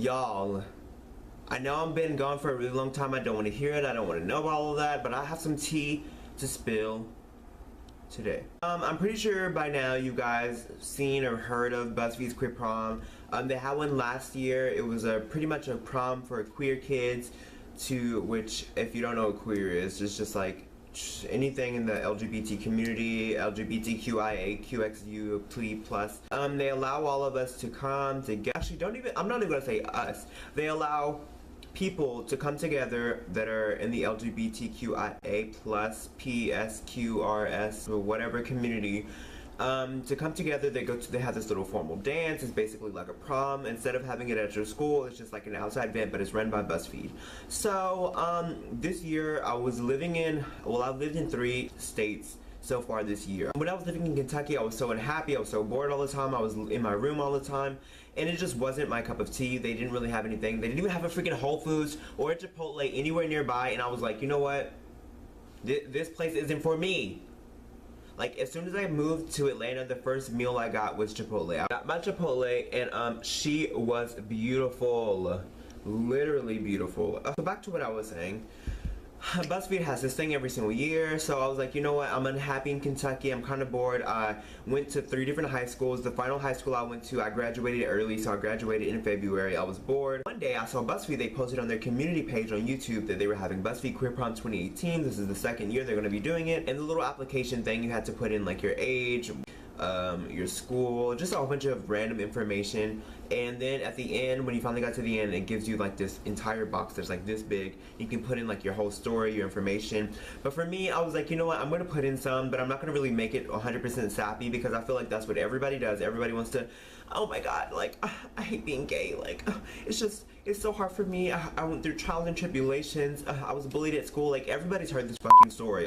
Y'all, I know I've been gone for a really long time. I don't want to hear it. I don't want to know about all of that, but I have some tea to spill today. I'm pretty sure by now you guys seen or heard of Buzzfeed's Queer Prom. They had one last year. It was pretty much a prom for queer kids, to which, if you don't know what queer is, it's just like anything in the LGBT community, LGBTQIA, QXU, plus. They allow all of us to come together. Actually, I'm not even gonna say us. They allow people to come together that are in the LGBTQIA plus, PSQRS, or whatever community, to come together. They have this little formal dance. It's basically like a prom. Instead of having it at your school, it's just like an outside event, but it's run by Buzzfeed. So this year I've lived in 3 states so far this year. When I was living in Kentucky, I was so unhappy. I was so bored all the time. I was in my room all the time, and it just wasn't my cup of tea. They didn't really have anything. They didn't even have a freaking Whole Foods or a Chipotle anywhere nearby, and I was like, you know what? This place isn't for me. Like, as soon as I moved to Atlanta, the first meal I got was Chipotle. I got my Chipotle, and she was beautiful. Literally beautiful. So back to what I was saying. Buzzfeed has this thing every single year, so I was like, you know what, I'm unhappy in Kentucky, I'm kind of bored. I went to 3 different high schools. The final high school I went to, I graduated early, so I graduated in February. I was bored. One day I saw Buzzfeed, they posted on their community page on YouTube that they were having Buzzfeed Queer Prom 2018. This is the 2nd year they're going to be doing it. And the little application thing, you had to put in like your age, your school, just a whole bunch of random information. And then at the end, when you finally got to the end, it gives you like this entire box that's like this big. You can put in like your whole story, your information. But for me, I was like, you know what, I'm going to put in some, but I'm not going to really make it 100% sappy, because I feel like that's what everybody does. Everybody wants to, oh my god, like, I hate being gay, like, it's so hard for me. I went through trials and tribulations. I was bullied at school. Like, everybody's heard this fucking story.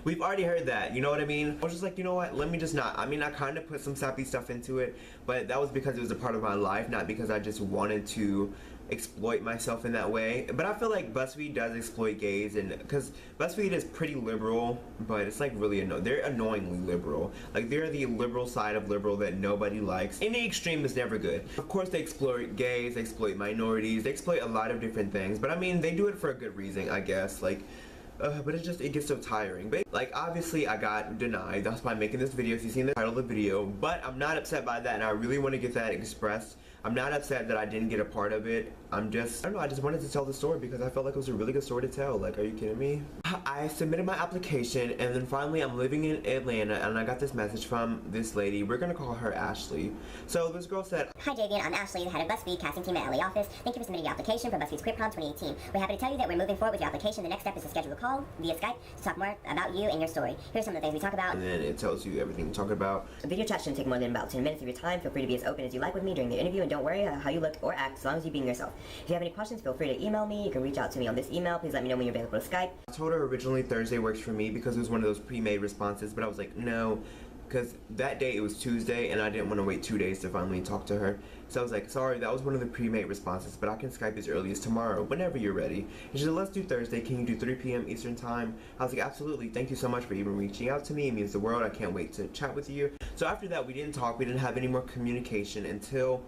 We've already heard that, you know what I mean? I was just like, you know what, let me just not. I mean, I kind of put some sappy stuff into it, but that was because it was a part of my life, not because I just wanted to exploit myself in that way. But I feel like Buzzfeed does exploit gays, and because Buzzfeed is pretty liberal, but it's like really they're annoyingly liberal. Like, they're the liberal side of liberal that nobody likes. Any extreme is never good. Of course, they exploit gays, they exploit minorities, they exploit a lot of different things, but I mean, they do it for a good reason, I guess. Like, but it gets so tiring. But like, obviously I got denied. That's why I'm making this video. So you've seen the title of the video, but I'm not upset by that, and I really want to get that expressed. I'm not upset that I didn't get a part of it. I don't know, I just wanted to tell the story because I felt like it was a really good story to tell. Like, are you kidding me? I submitted my application, and then finally I'm living in Atlanta, and I got this message from this lady. We're gonna call her Ashley. So this girl said, "Hi Javian, I'm Ashley, the head of Buzzfeed casting team at LA office. Thank you for submitting your application for Buzzfeed's Queer Prom 2018. We're happy to tell you that we're moving forward with your application. The next step is to schedule a call via Skype to talk more about you and your story. Here's some of the things we talk about." And then it tells you everything we talk about. The video chat shouldn't take more than about 10 minutes of your time. Feel free to be as open as you like with me during the interview, and don't worry how you look or act as long as you being yourself. If you have any questions, feel free to email me. You can reach out to me on this email. Please let me know when you're available to Skype. I told her originally Thursday works for me because it was one of those pre-made responses, but I was like, no, because that day it was Tuesday and I didn't want to wait 2 days to finally talk to her. So I was like, sorry, that was one of the pre-made responses, but I can Skype as early as tomorrow, whenever you're ready. And she said, let's do Thursday. Can you do 3 p.m. Eastern time? I was like, absolutely. Thank you so much for even reaching out to me. It means the world. I can't wait to chat with you. So after that, we didn't talk. We didn't have any more communication until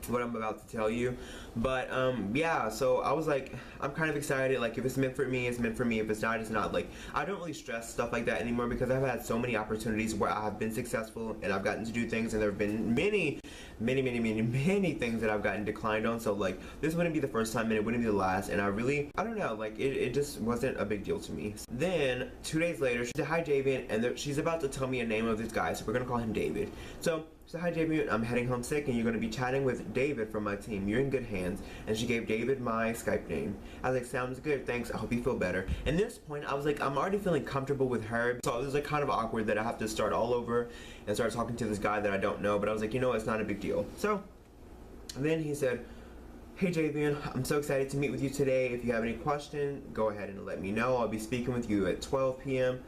what I'm about to tell you. But yeah, so I was like, I'm kind of excited. Like, if it's meant for me, it's meant for me. If it's not, it's not. Like, I don't really stress stuff like that anymore because I've had so many opportunities where I have been successful and I've gotten to do things, and there have been many things that I've gotten declined on. So like, this wouldn't be the first time and it wouldn't be the last, and I don't know, like, it just wasn't a big deal to me. Then 2 days later, she said, "Hi Javian," and she's about to tell me a name of this guy, so we're gonna call him David. So she said, "Hi David, I'm heading home sick, and you're going to be chatting with David from my team. You're in good hands." And she gave David my Skype name. I was like, sounds good, thanks, I hope you feel better. At this point, I was like, I'm already feeling comfortable with her, so it was like kind of awkward that I have to start all over and start talking to this guy that I don't know, but I was like, you know, it's not a big deal. So then he said, "Hey Javian, I'm so excited to meet with you today. If you have any question, go ahead and let me know. I'll be speaking with you at 12 p.m.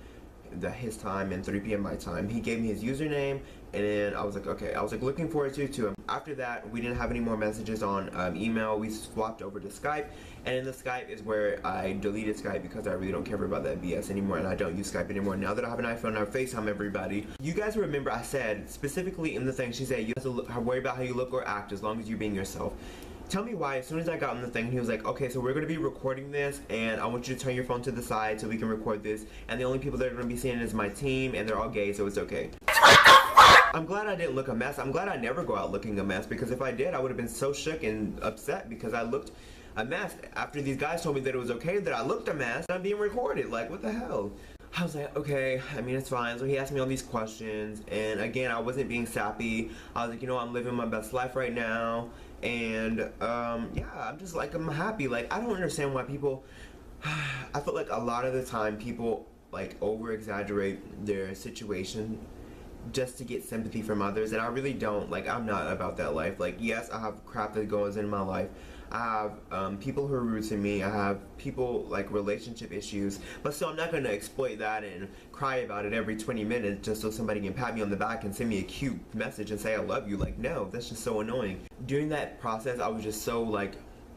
his time and 3 p.m. my time." He gave me his username, and then I was like, okay. I was like, looking forward to him. After that, we didn't have any more messages on email. We swapped over to Skype, and in the Skype is where I deleted Skype because I really don't care about that BS anymore, and I don't use Skype anymore. Now that I have an iPhone, I FaceTime everybody. You guys remember I said, specifically in the thing, she said, you have to worry about how you look or act as long as you're being yourself. tell me why. As soon as I got on the thing, he was like, okay, so we're going to be recording this, and I want you to turn your phone to the side so we can record this, and the only people that are going to be seeing it is my team, and they're all gay, so it's okay. I'm glad I didn't look a mess. I'm glad I never go out looking a mess, because if I did, I would have been so shook and upset because I looked a mess after these guys told me that it was okay that I looked a mess and I'm being recorded. Like, what the hell? I was like, okay, I mean, it's fine. So he asked me all these questions, and again, I wasn't being sappy. I was like, you know, I'm living my best life right now, and yeah, I'm just like, I'm happy. Like, I don't understand why people, I feel like a lot of the time people like over exaggerate their situation just to get sympathy from others, and I really don't. Like, I'm not about that life. Like, yes, I have crap that goes in my life. I have people who are rude to me. I have people, like, relationship issues, but still I'm not going to exploit that and cry about it every 20 minutes just so somebody can pat me on the back and send me a cute message and say I love you. Like, no, that's just so annoying. During that process, I was just so, like,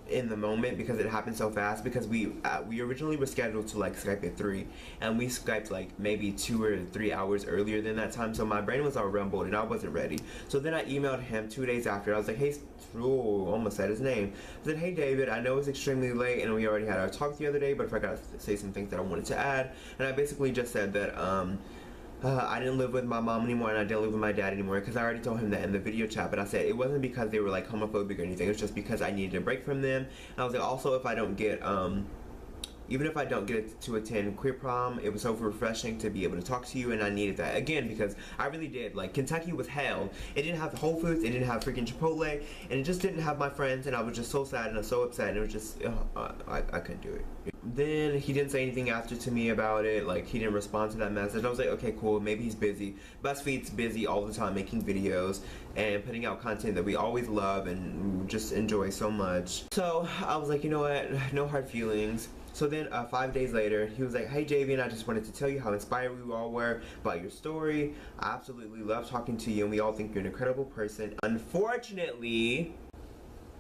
in the moment because it happened so fast, because we originally were scheduled to like Skype at 3, and we Skyped like maybe 2 or 3 hours earlier than that time, so my brain was all rumbled and I wasn't ready. So then I emailed him 2 days after. I was like, hey, almost said his name. I said, hey David, I know it's extremely late and we already had our talk the other day, but if I gotta say some things that I wanted to add, and I basically just said that I didn't live with my mom anymore and I didn't live with my dad anymore, because I already told him that in the video chat, but I said it wasn't because they were like homophobic or anything. It was just because I needed a break from them. And I was like, also, if I don't get even if I don't get to attend Queer Prom, it was so refreshing to be able to talk to you, and I needed that again because I really did. Like, Kentucky was hell. It didn't have Whole Foods, it didn't have freaking Chipotle, and it just didn't have my friends, and I was just so sad and I was so upset, and it was just, I couldn't do it. Then he didn't say anything after to me about it. Like, he didn't respond to that message. I was like, okay, cool, maybe he's busy. Buzzfeed's busy all the time making videos and putting out content that we always love and just enjoy so much. So I was like, you know what, no hard feelings. So then 5 days later, he was like, hey Javian, I just wanted to tell you how inspired we all were about your story. I absolutely love talking to you, and we all think you're an incredible person. Unfortunately,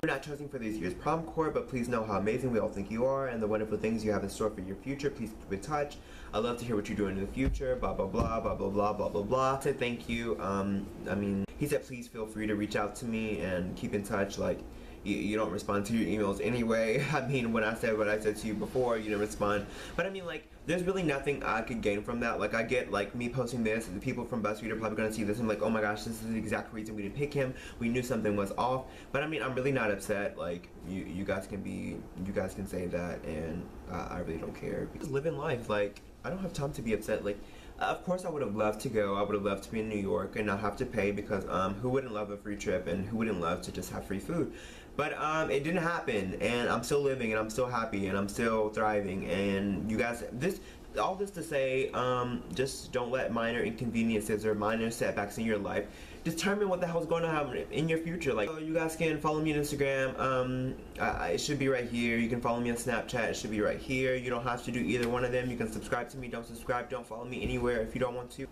we're not chosen for this year's prom court, but please know how amazing we all think you are and the wonderful things you have in store for your future. Please keep in touch. I'd love to hear what you're doing in the future, blah blah blah blah blah blah blah blah blah. I said thank you. I mean, he said please feel free to reach out to me and keep in touch. Like, you don't respond to your emails anyway. I mean, when I said what I said to you before, you didn't respond. But I mean, like, there's really nothing I could gain from that. Like, I get, like, me posting this, the people from BuzzFeed are probably going to see this and like, oh my gosh, this is the exact reason we didn't pick him. We knew something was off. But I mean, I'm really not upset. Like, you guys can say that, and I really don't care. Because living life, like, I don't have time to be upset. Like, of course I would have loved to go. I would have loved to be in New York and not have to pay, because who wouldn't love a free trip, and who wouldn't love to just have free food? But it didn't happen, and I'm still living, and I'm still happy, and I'm still thriving. And you guys, all this to say, just don't let minor inconveniences or minor setbacks in your life determine what the hell's going to happen in your future. Like, you guys can follow me on Instagram. It should be right here. You can follow me on Snapchat. It should be right here. You don't have to do either one of them. You can subscribe to me. Don't subscribe. Don't follow me anywhere if you don't want to.